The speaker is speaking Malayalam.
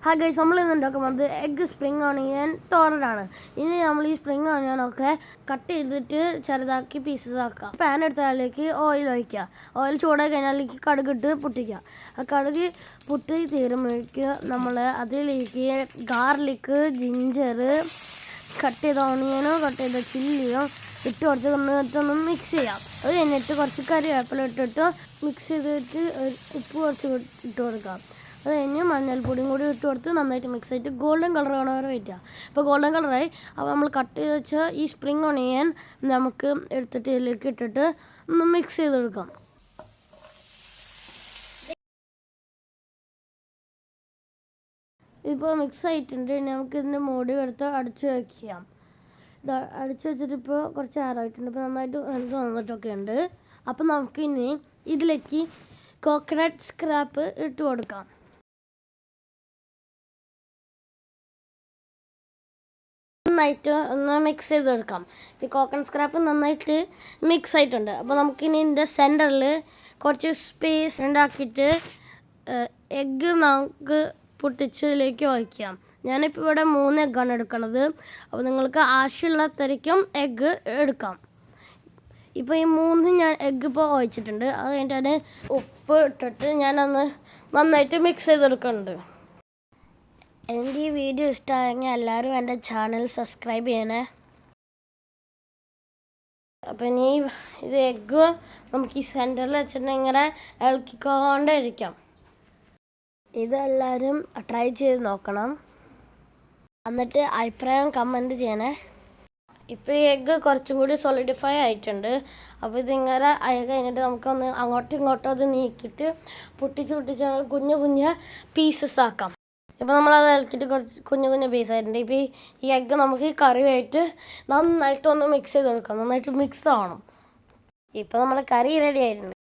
ഹായ് ഗൈസ്, നമ്മൾ ഇന്ന് ഉണ്ടാക്കുന്നത് എഗ്ഗ് സ്പ്രിംഗ് ഓണിയൻ തോരനാണ്. ഇനി നമ്മൾ ഈ സ്പ്രിംഗ് ഓണിയനൊക്കെ കട്ട് ചെയ്തിട്ട് ചെറുതാക്കി പീസസ് ആക്കാം. പാൻ എടുത്ത അതിലേക്ക് ഓയിൽ ഒഴിക്കുക. ഓയിൽ ചൂടായി കഴിഞ്ഞാൽ അതിലേക്ക് കടുകിട്ട് പൊട്ടിക്കുക. ആ കടുക് പൊട്ടി തീരുമ്പോഴേക്ക് നമ്മൾ അതിലേക്ക് ഗാർലിക്ക്, ജിഞ്ചർ, കട്ട് ചെയ്ത ഓണിയനോ കട്ട് ചെയ്ത ചില്ലിയോ ഇട്ട് കുറച്ച് മിക്സ് ചെയ്യാം. അത് കഴിഞ്ഞിട്ട് കുറച്ച് കറിവേപ്പില ഇട്ടിട്ട് മിക്സ് ചെയ്തിട്ട് ഉപ്പ് കുറച്ച് ഇട്ട് കൊടുക്കാം. അത് കഴിഞ്ഞ് മഞ്ഞൾപ്പൊടിയും കൂടി ഇട്ട് കൊടുത്ത് നന്നായിട്ട് മിക്സ് ആയിട്ട് ഗോൾഡൻ കളർ ആവണ വരെ വെയിറ്റ് ചെയ്യാം. ഇപ്പോൾ ഗോൾഡൻ കളറായി. അപ്പോൾ നമ്മൾ കട്ട് ചെയ്ത് വെച്ച ഈ സ്പ്രിംഗ് ഓണിയൻ നമുക്ക് എടുത്തിട്ട് ഇതിലേക്ക് ഇട്ടിട്ട് ഒന്ന് മിക്സ് ചെയ്തെടുക്കാം. ഇപ്പോൾ മിക്സ് ആയിട്ടുണ്ട്. നമുക്ക് ഇതിൻ്റെ മൂടി എടുത്ത് അടിച്ച് വയ്ക്കാം. അടിച്ച് വെച്ചിട്ട് ഇപ്പോൾ കുറച്ച് ആറായിട്ടുണ്ട്. ഇപ്പോൾ നന്നായിട്ട് എന്ത് വന്നിട്ടൊക്കെ ഉണ്ട്. അപ്പോൾ നമുക്കിനി ഇതിലേക്ക് കോക്കനട്ട് സ്ക്രാപ്പ് ഇട്ട് കൊടുക്കാം. നന്നായിട്ട് ഒന്ന് മിക്സ് ചെയ്തെടുക്കാം. ഈ കോക്കനട്ട് സ്ക്രാപ്പ് നന്നായിട്ട് മിക്സ് ആയിട്ടുണ്ട്. അപ്പോൾ നമുക്കിനി ഇതിൻ്റെ സെൻറ്ററിൽ കുറച്ച് സ്പേസ് ഉണ്ടാക്കിയിട്ട് എഗ്ഗ് നമുക്ക് പൊട്ടിച്ചതിലേക്ക് വയ്ക്കാം. ഞാനിപ്പോൾ ഇവിടെ 3 എഗ്ഗാണ് എടുക്കുന്നത്. അപ്പോൾ നിങ്ങൾക്ക് ആവശ്യമുള്ള തരയ്ക്കും എഗ്ഗ് എടുക്കാം. ഇപ്പോൾ ഈ 3 ഞാൻ എഗ്ഗ് ഇപ്പോൾ ഒഴിച്ചിട്ടുണ്ട്. അത് കഴിഞ്ഞിട്ട് അതിന് ഉപ്പ് ഇട്ടിട്ട് ഞാനൊന്ന് നന്നായിട്ട് മിക്സ് ചെയ്തെടുക്കുന്നുണ്ട്. എനിക്ക് ഈ വീഡിയോ ഇഷ്ടമായെങ്കിൽ എല്ലാവരും എൻ്റെ ചാനൽ സബ്സ്ക്രൈബ് ചെയ്യണേ. അപ്പം ഇനി ഇത് എഗ്ഗ് നമുക്ക് ഈ സെൻറ്ററിൽ വെച്ചിട്ട് ഇങ്ങനെ ഇളക്കിക്കൊണ്ടിരിക്കാം. ഇതെല്ലാവരും ട്രൈ ചെയ്ത് നോക്കണം. എന്നിട്ട് അഭിപ്രായം കമൻറ്റ് ചെയ്യണേ. ഇപ്പോൾ ഈ എഗ്ഗ് കുറച്ചും കൂടി സോളിഡിഫൈ ആയിട്ടുണ്ട്. അപ്പോൾ ഇതിങ്ങനെ ആയി കഴിഞ്ഞിട്ട് നമുക്കൊന്ന് അങ്ങോട്ടും ഇങ്ങോട്ടും അത് നീക്കിയിട്ട് പൊട്ടിച്ച് കുഞ്ഞു കുഞ്ഞ് പീസസ് ആക്കാം. ഇപ്പോൾ നമ്മളത് ഇളക്കിയിട്ട് കുറച്ച് കുഞ്ഞു പീസായിട്ടുണ്ട്. ഇപ്പോൾ ഈ എഗ്ഗ് നമുക്ക് ഈ കറിയായിട്ട് നന്നായിട്ടൊന്ന് മിക്സ് ചെയ്തെടുക്കാം. നന്നായിട്ട് മിക്സ് ആവണം. ഇപ്പോൾ നമ്മൾ കറി റെഡി ആയിട്ടുണ്ട്.